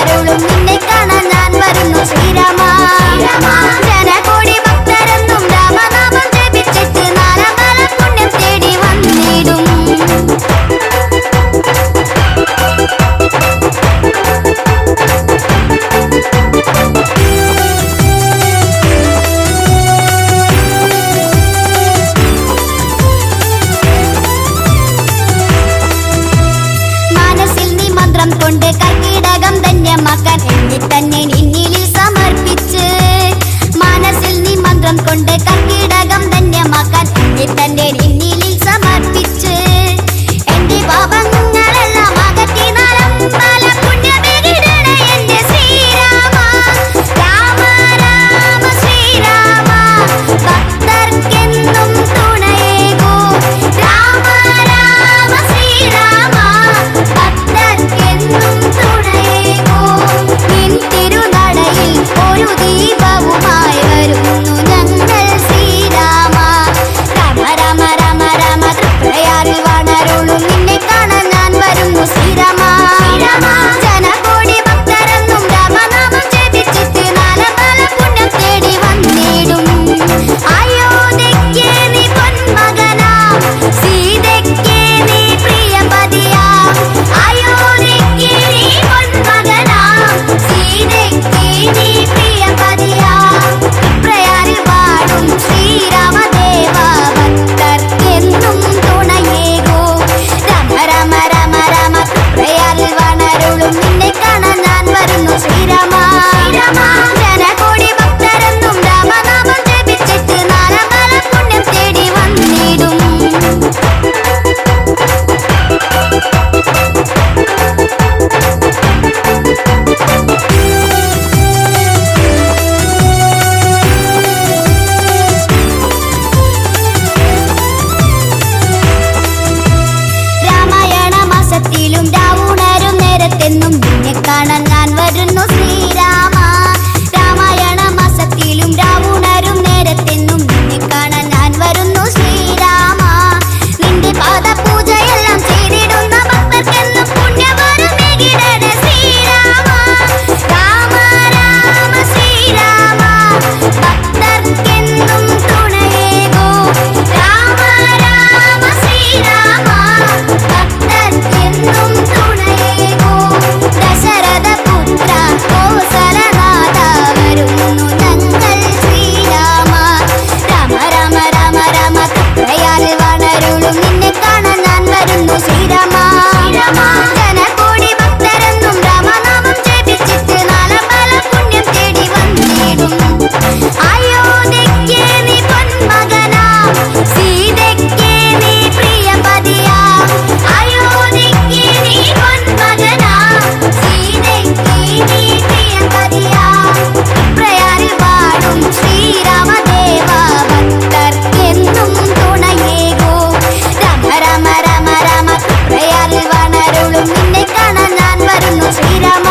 വണരുളും നിന്നെ കാണാൻ ഞാൻ വരുന്നു ശ്രീരാമ ജനകോടി ഭക്തരെന്നും രാമനാമം ജപിച്ചിട്ട് നാലമ്പല പുണ്യം തേടി വന്നിടും കൊണ്ട് കർക്കിടകം ധന്യമാക്കാൻ എന്നെ തന്നെ നിന്നിൽ സമർപ്പിച്ച് മനസ്സിൽ നീ മന്ത്രം കൊണ്ട് കർക്കിടകം ധന്യമാക്കാൻ എന്നെ തന്നെ നിന്നിൽ സമർപ്പിച്ച് എന്റെ പാപങ്ങളെല്ലാം അകറ്റി നാലമ്പല പുണ്യമേകിടണേ എന്റെ ശ്രീരാമ രാമ രാമ ശ്രീരാമ ഭക്തർക്കെന്നും തുണയേകൂ രാമ രാമ ശ്രീരാമ ഭക്തർക്കെന്നും തുണയേകൂ നിൻ തിരുനടയിൽ ഒരു ദീപവുമായി വരുന്നു ഞങ്ങൾ ശ്രീരാമ രാമ രാമ രാമ രാമ തൃപ്രയാറിൽ വണരുളും നിന്നെ കാണാൻ ഞാൻ വരുന്നു ശ്രീരാമ ജനകോടി ഭക്തരെന്നും രാമനാമം ജപിച്ചിട്ട് നാലമ്പല പുണ്യം തേടി വന്നിടും അയോധ്യയ്ക്ക് നീ പൊന്മകനാം സീതയ്ക്ക് നീ പ്രിയപതിയാം അയോധ്യയ്ക്ക് നീ പൊന്മകനാം സീതയ്ക്ക് നീ പ്രിയപതിയാം പ്രയാറിൽ വാഴും ശ്രീരാമദേവ ഭക്തർക്കെന്നും തുണയേകൂ രാമ രാമ രാമ രാമ പ്രയാറിൽ വണരുളും നിന്നെ കാണാൻ ഞാൻ വരുന്നു ശ്രീരാമ ജനകോടി ഭക്തരെന്നും രാമനാമം ജപിച്ചിട്ട് നാലമ്പല പുണ്യം തേടി വന്നിടും രാമായണ മാസത്തിലും രാവുണരും നേരത്തെന്നും നിന്നെ കാണാൻ ഞാൻ വരുന്നു ശ്രീരാമ രാമായണ മാസത്തിലും രാവുണരും നേരത്തെന്നും നിന്നെ കാണാൻ ഞാൻ വരുന്നു ശ്രീരാമ നിന്റെ പാദപൂജയെല്ലാം ചെയ്തിടുന്ന ഭക്തർക്കെന്നും പുണ്യവരമേകിടണേ ശ്രീരാമ രാമ രാമ ശ്രീരാമ ഭക്തർക്കെന്നും തുണയേകൂ രാമ രാമ ശ്രീരാമ ഭക്തർക്കെന്നും തുണയേകൂ ദശരഥപുത്ര കോസലനാഥ വരുന്നു ഞങ്ങൾ ശ്രീരാമ രാമ രാമ രാമ രാമ തൃപ്രയാറിൽ വണരുളും നിന്നെ കാണാൻ ഞാൻ വരുന്നു ശ്രീരാമ ജനകോടി ഭക്തരെന്നും രാമനാമം ജപിച്ചിട്ട് നാലമ്പല പുണ്യം തേടി വന്നിടും അയോധ്യയ്ക്ക് നീ പൊന്മകനാം സീതയ്ക്ക് നീ പ്രിയപതിയാം അയോധ്യയ്ക്ക് നീ പൊന്മകനാം സീതയ്ക്ക് നീ പ്രിയപതിയാം പ്രയാറിൽ വാഴും ശ്രീരാമദേവ ഭക്തർക്കെന്നും തുണയേകൂ രാമ രാമ രാമ രാമ പ്രയാറിൽ വണരുളും നിന്നെ കാണാൻ ഞാൻ വരുന്നു ശ്രീരാമ